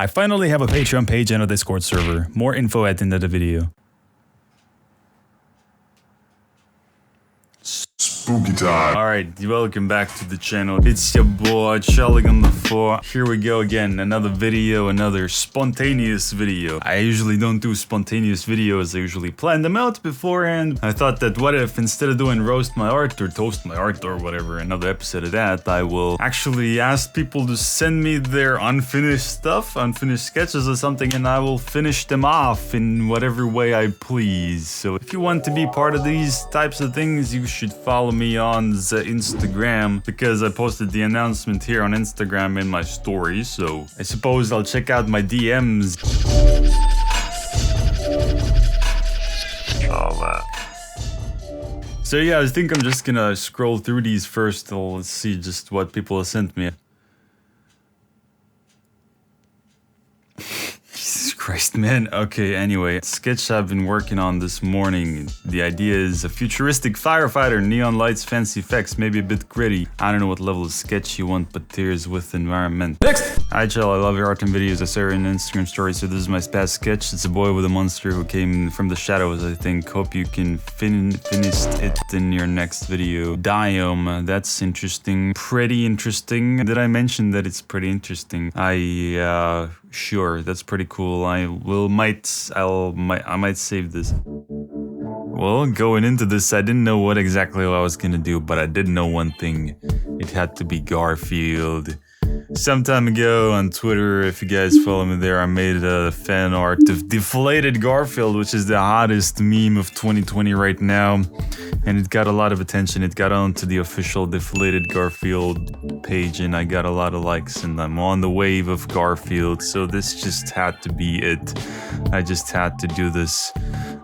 I finally have a Patreon page and a Discord server. More info at the end of the video. Spooky time. Alright, welcome back to the channel. It's your boy, Challa on the floor. Here we go again, another video, another spontaneous video. I usually don't do spontaneous videos, I usually plan them out beforehand. I thought that what if instead of doing roast my art or toast my art or whatever, another episode of that, I will actually ask people to send me their unfinished stuff, unfinished sketches or something, and I will finish them off in whatever way I please. So if you want to be part of these types of things, you should follow me on the Instagram, because I posted the announcement here on Instagram in my stories, so I suppose I'll check out my DMs. Challa. So yeah, I think I'm just gonna scroll through these first. Let's see just what people have sent me. Jesus Christ, man. Okay, anyway, sketch I've been working on this morning. The idea is a futuristic firefighter, neon lights, fancy effects, maybe a bit gritty. I don't know what level of sketch you want, but tears with environment. Next! Hi Challa, I love your art and videos. I saw your Instagram story, so this is my past sketch. It's a boy with a monster who came from the shadows, I think. Hope you can finish it in your next video. Diome, that's interesting. Pretty interesting. Did I mention that it's pretty interesting? Sure, that's pretty cool. I might save this. Well, going into this, I didn't know what exactly I was gonna do, but I did know one thing. It had to be Garfield. Some time ago on Twitter, if you guys follow me there, I made a fan art of deflated Garfield, which is the hottest meme of 2020 right now. And it got a lot of attention. It got onto the official deflated Garfield page, and I got a lot of likes, and I'm on the wave of Garfield, so this just had to be it. I just had to do this.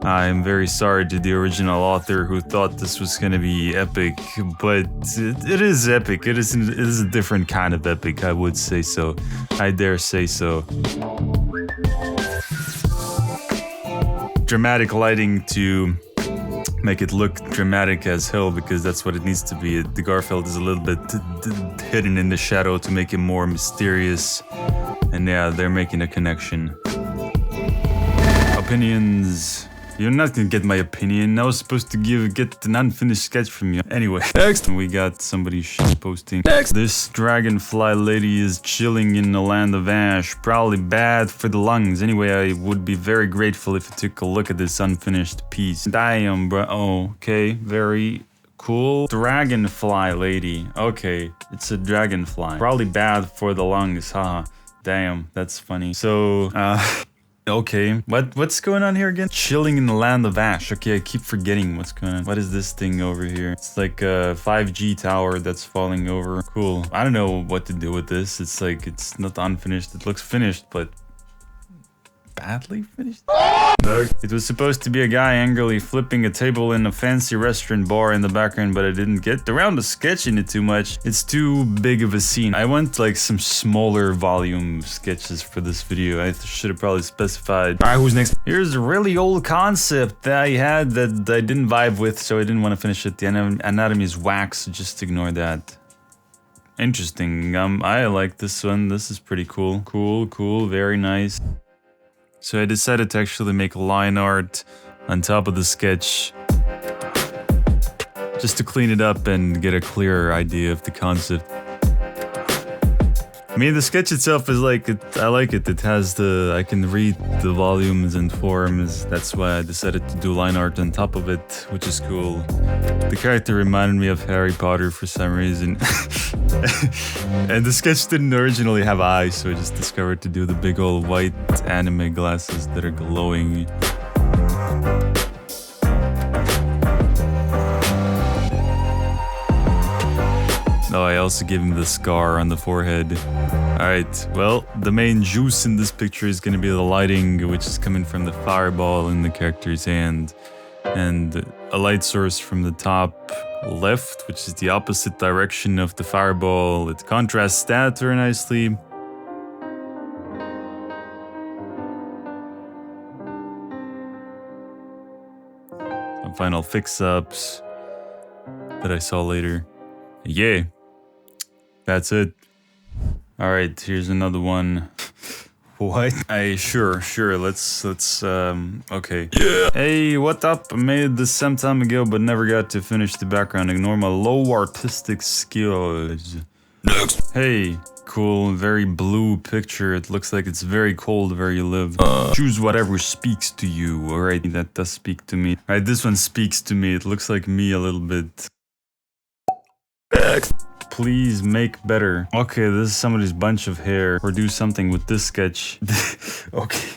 I'm very sorry to the original author who thought this was gonna be epic, but it is epic. It is a different kind of epic, I would say so. I dare say so. Dramatic lighting to make it look dramatic as hell, because that's what it needs to be. The Garfield is a little bit hidden in the shadow to make it more mysterious. And yeah, they're making a connection. Opinions. You're not gonna get my opinion. I was supposed to get an unfinished sketch from you. Anyway, next we got somebody posting. Next, this dragonfly lady is chilling in the land of ash. Probably bad for the lungs. Anyway, I would be very grateful if you took a look at this unfinished piece. Damn, bro. Oh, okay, very cool. Dragonfly lady. Okay, it's a dragonfly. Probably bad for the lungs. Haha. Damn, that's funny. So, okay, what's going on here again? Chilling in the land of ash. Okay, I keep forgetting what's going on. What is this thing over here? It's like a 5G tower that's falling over. Cool. I don't know what to do with this. It's like, it's not unfinished. It looks finished, but badly finished? It was supposed to be a guy angrily flipping a table in a fancy restaurant bar in the background, but I didn't get around to sketching it too much. It's too big of a scene. I want like some smaller volume sketches for this video. I should have probably specified. Alright, who's next? Here's a really old concept that I had that I didn't vibe with, so I didn't want to finish it. The anatomy is wax, so just ignore that. Interesting. I like this one. This is pretty cool. Cool, very nice. So I decided to actually make line art on top of the sketch, just to clean it up and get a clearer idea of the concept. I mean, the sketch itself is like, I like it. It has I can read the volumes and forms. That's why I decided to do line art on top of it, which is cool. The character reminded me of Harry Potter for some reason. And the sketch didn't originally have eyes, so I just discovered to do the big old white anime glasses that are glowing. Oh, I also gave him the scar on the forehead. Alright, well, the main juice in this picture is gonna be the lighting, which is coming from the fireball in the character's hand. And a light source from the top left, which is the opposite direction of the fireball. It contrasts that very nicely. Some final fix-ups that I saw later. Yeah. That's it. Alright, here's another one. What? Sure. Let's okay. Yeah. Hey, what up? I made this some time ago, but never got to finish the background. Ignore my low artistic skills. Next. Hey, cool, very blue picture. It looks like it's very cold where you live. Choose whatever speaks to you. Alright, that does speak to me. Alright, this one speaks to me. It looks like me a little bit. Next. Please make better. Okay, this is somebody's bunch of hair. Or do something with this sketch. Okay,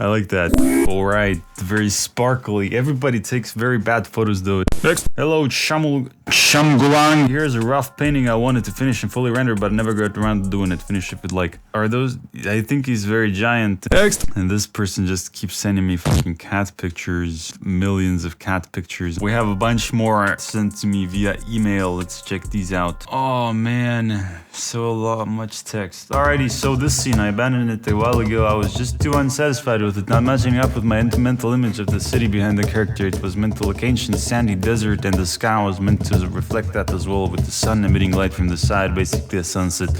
I like that. Alright, very sparkly. Everybody takes very bad photos though. Next. Hello, Shamgulang. Here's a rough painting I wanted to finish and fully render, but I never got around to doing it. Finish if you'd like. Are those... I think he's very giant. Next. And this person just keeps sending me fucking cat pictures. Millions of cat pictures. We have a bunch more sent to me via email. Let's check these out. Oh man, so much text. Alrighty, so this scene, I abandoned it a while ago. I was just too unsatisfied with it, not matching up with my mental image of the city behind the character. It was meant to look ancient, sandy desert, and the sky was meant to reflect that as well, with the sun emitting light from the side, basically a sunset.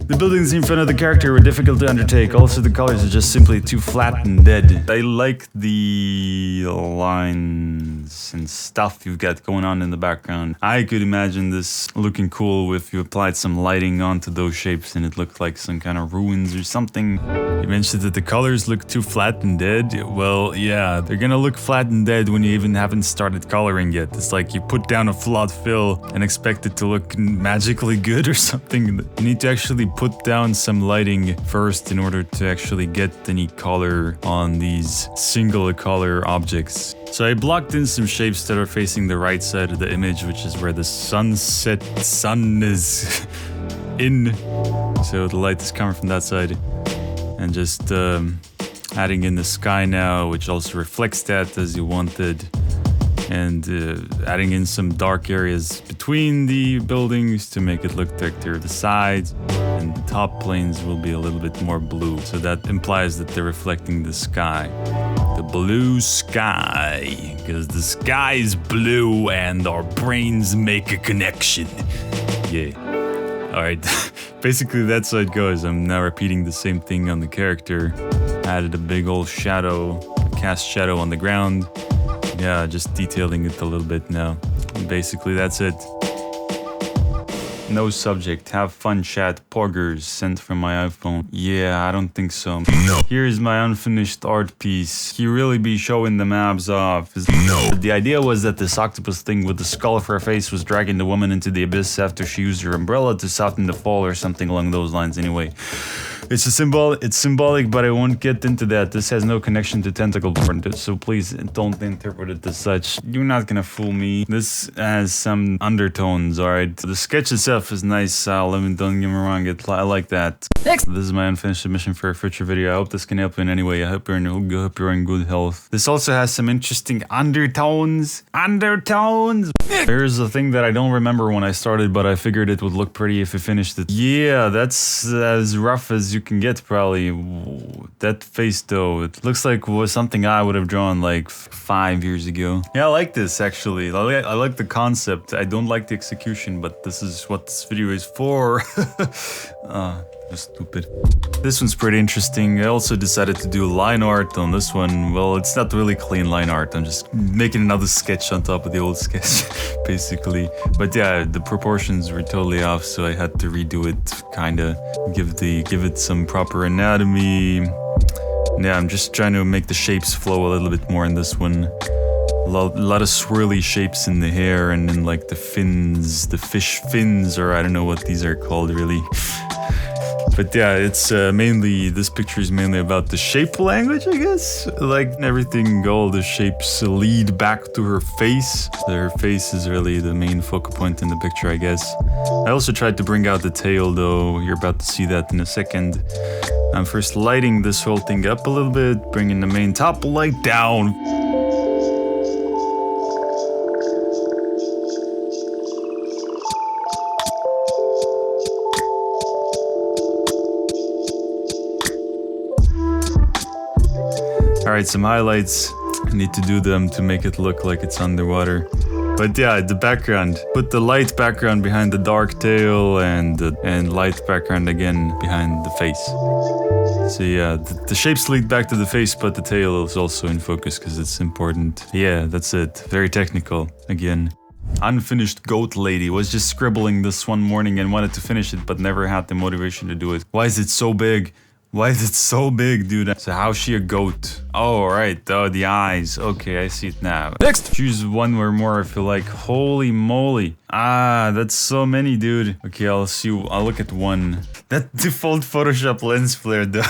The buildings in front of the character were difficult to undertake. Also, the colors are just simply too flat and dead. I like the lines and stuff you've got going on in the background. I could imagine this looking cool if you applied some lighting onto those shapes and it looked like some kind of ruins or something. You mentioned that the colors look too flat and dead. Well, yeah, they're gonna look flat and dead when you even haven't started coloring yet. It's like you put down a flat fill and expect it to look magically good or something. You need to actually put down some lighting first in order to actually get any color on these single color objects. So I blocked in some shapes that are facing the right side of the image, which is where the sun is in. So the light is coming from that side. And just adding in the sky now, which also reflects that as you wanted. And adding in some dark areas between the buildings to make it look like they're the sides. And the top planes will be a little bit more blue. So that implies that they're reflecting the sky. The blue sky. Because the sky is blue and our brains make a connection. Yeah. Alright. Basically that's how it goes. I'm now repeating the same thing on the character. Added a big old shadow. Cast shadow on the ground. Yeah, just detailing it a little bit now. And basically, that's it. No subject. Have fun, chat. Poggers sent from my iPhone. Yeah, I don't think so. No. Here's my unfinished art piece. You really be showing the abs off. No. The idea was that this octopus thing with the skull for a face was dragging the woman into the abyss after she used her umbrella to soften the fall or something along those lines anyway. It's symbolic, but I won't get into that. This has no connection to tentacle porn, so please don't interpret it as such. You're not gonna fool me. This has some undertones, alright? The sketch itself is nice, don't get me wrong, I like that. Next! This is my unfinished submission for a future video. I hope this can help you in any way. I hope you're in good health. This also has some interesting undertones. Here's a thing that I don't remember when I started, but I figured it would look pretty if I finished it. Yeah, that's as rough as you can get, probably. That face though, it looks like was something I would have drawn like 5 years ago. Yeah, I like this actually. I like the concept. I don't like the execution, but this is what this video is for. Stupid. This one's pretty interesting. I also decided to do line art on this one. Well, it's not really clean line art. I'm just making another sketch on top of the old sketch, basically. But yeah, the proportions were totally off, so I had to redo it, kinda give it some proper anatomy. Yeah, I'm just trying to make the shapes flow a little bit more in this one. A lot of swirly shapes in the hair, and then like the fins, the fish fins, or I don't know what these are called really. But yeah, it's mainly, this picture is mainly about the shape language, I guess? Like everything, all the shapes lead back to her face. So her face is really the main focal point in the picture, I guess. I also tried to bring out the tail though, you're about to see that in a second. I'm first lighting this whole thing up a little bit, bringing the main top light down. Alright, some highlights. I need to do them to make it look like it's underwater. But yeah, the background. Put the light background behind the dark tail and light background again behind the face. So yeah, the shapes lead back to the face, but the tail is also in focus because it's important. Yeah, that's it. Very technical, again. Unfinished goat lady was just scribbling this one morning and wanted to finish it, but never had the motivation to do it. Why is it so big? Why is it so big, dude? So how's she a goat? Oh, right. Oh, the eyes. Okay, I see it now. Next! Choose one or more if you like. Holy moly. Ah, that's so many, dude. Okay, I'll look at one. That default Photoshop lens flare, though.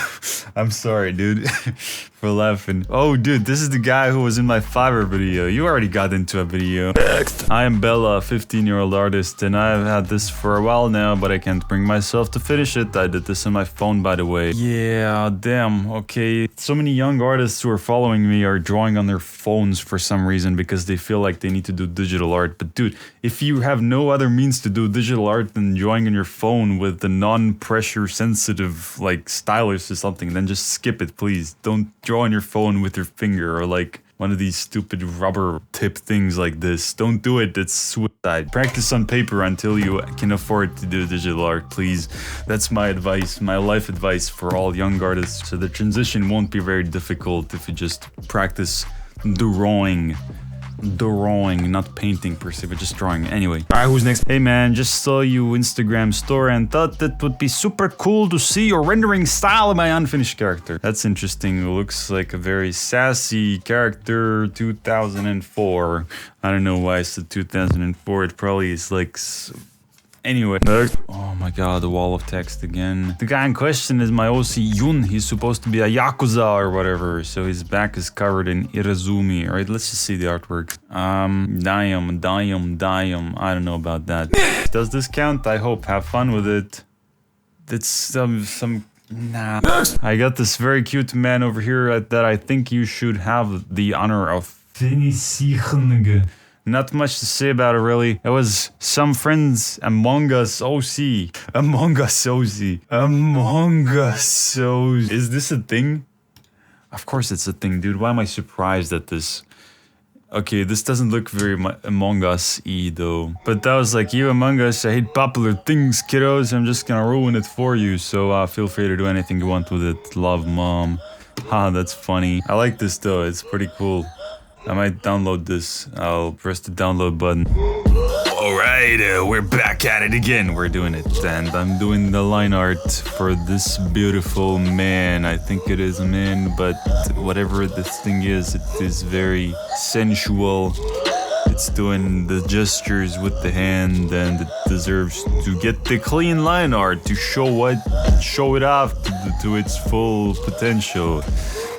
I'm sorry, dude. For laughing. Oh, dude, this is the guy who was in my Fiverr video. You already got into a video. Next. I am Bella, a 15-year-old artist, and I've had this for a while now, but I can't bring myself to finish it. I did this on my phone, by the way. Yeah, damn. Okay. So many young artists who are following me are drawing on their phones for some reason because they feel like they need to do digital art. But dude, if you have no other means to do digital art than drawing on your phone with the non-pressure sensitive, like, stylus or something, then just skip it, please. Don't draw on your phone with your finger or like one of these stupid rubber tip things like this. Don't do it, it's suicide. Practice on paper until you can afford to do digital art, please. That's my advice, my life advice for all young artists. So the transition won't be very difficult if you just practice drawing. Drawing, not painting per se, but just drawing. Anyway. Alright, who's next? Hey man, just saw you Instagram story and thought that would be super cool to see your rendering style of my unfinished character. That's interesting. It looks like a very sassy character, 2004. I don't know why I said 2004. It probably is like... Anyway. Oh my god, the wall of text again. The guy in question is my OC Yun. He's supposed to be a Yakuza or whatever, so his back is covered in Irazumi. Alright, let's just see the artwork. Diam. I don't know about that. Does this count? I hope. Have fun with it. It's some... Nah. I got this very cute man over here that I think you should have the honor of finishing. Not much to say about it, really. It was some friends Among Us OC. Among Us OC. Among Us OC. Is this a thing? Of course it's a thing, dude. Why am I surprised at this? Okay, this doesn't look very Among Us-y, though. But that was like, you Among Us, I hate popular things, kiddos. I'm just gonna ruin it for you. So feel free to do anything you want with it. Love, Mom. Ha, that's funny. I like this, though. It's pretty cool. I might download this. I'll press the download button. Alright, we're back at it again. We're doing it. And I'm doing the line art for this beautiful man. I think it is a man, but whatever this thing is, it is very sensual. It's doing the gestures with the hand, and it deserves to get the clean line art to show it off to its full potential.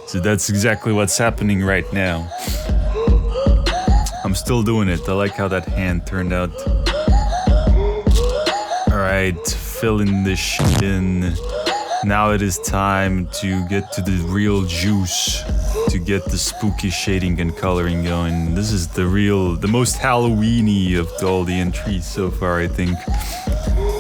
So that's exactly what's happening right now. I'm still doing it. I like how that hand turned out. Alright, filling this shit in. Now it is time to get to the real juice. To get the spooky shading and coloring going. This is the most Halloween-y of all the entries so far, I think.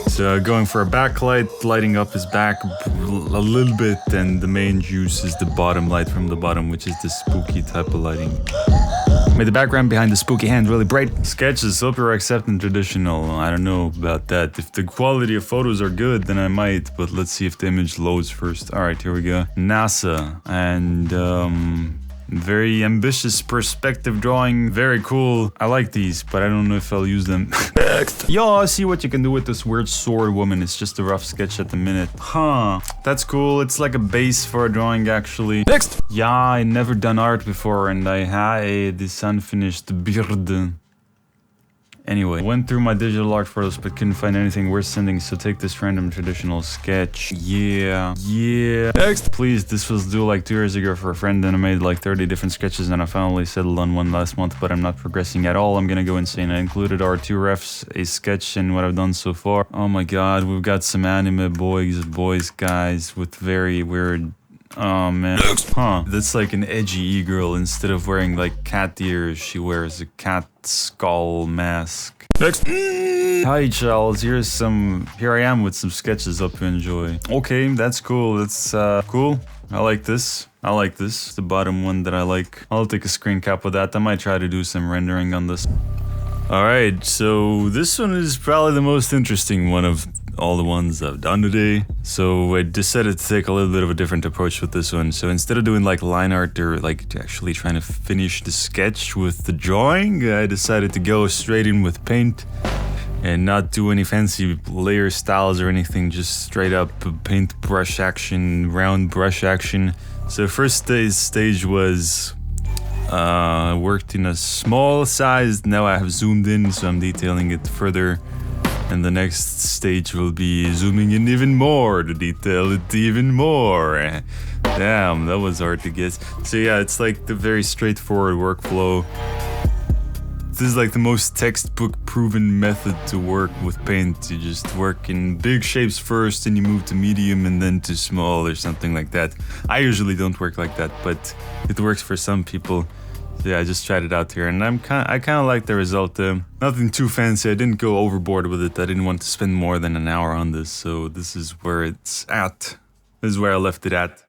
So going for a backlight, lighting up his back a little bit, and the main juice is the bottom light from the bottom, which is the spooky type of lighting. Made the background behind the spooky hand really bright. Sketches, hope you're accepting traditional. I don't know about that. If the quality of photos are good, then I might, but let's see if the image loads first. Alright, here we go. NASA, and very ambitious perspective drawing, very cool. I like these, but I don't know if I'll use them. Next. Yo, I see what you can do with this weird sword woman. It's just a rough sketch at the minute. Huh, that's cool. It's like a base for a drawing, actually. Next. Yeah, I never done art before, and I had this unfinished beard. Anyway, went through my digital art photos but couldn't find anything worth sending, so take this random traditional sketch. Yeah. Next! Please, this was due like 2 years ago for a friend, and I made like 30 different sketches, and I finally settled on one last month, but I'm not progressing at all. I'm gonna go insane. I included our 2 refs, a sketch, and what I've done so far. Oh my god, we've got some anime boys, guys, with very weird... Oh man. Huh. That's like an edgy e-girl. Instead of wearing like cat ears, she wears a cat skull mask. Next. Hi Charles, here I am with some sketches. Hope you enjoy. Okay, that's cool. That's cool. I like this. The bottom one that I like. I'll take a screen cap of that. I might try to do some rendering on this. Alright, so this one is probably the most interesting one of all the ones I've done today. So I decided to take a little bit of a different approach with this one. So instead of doing like line art or like actually trying to finish the sketch with the drawing, I decided to go straight in with paint and not do any fancy layer styles or anything, just straight up paint brush action, round brush action. So first stage was worked in a small size. Now I have zoomed in, so I'm detailing it further. And the next stage will be zooming in even more to detail it even more. Damn, that was hard to get. So yeah, it's like the very straightforward workflow. This is like the most textbook proven method to work with paint. You just work in big shapes first, and you move to medium and then to small or something like that. I usually don't work like that, but it works for some people. So yeah, I just tried it out here, and I kind of like the result. Nothing too fancy. I didn't go overboard with it. I didn't want to spend more than an hour on this, so this is where it's at. This is where I left it at.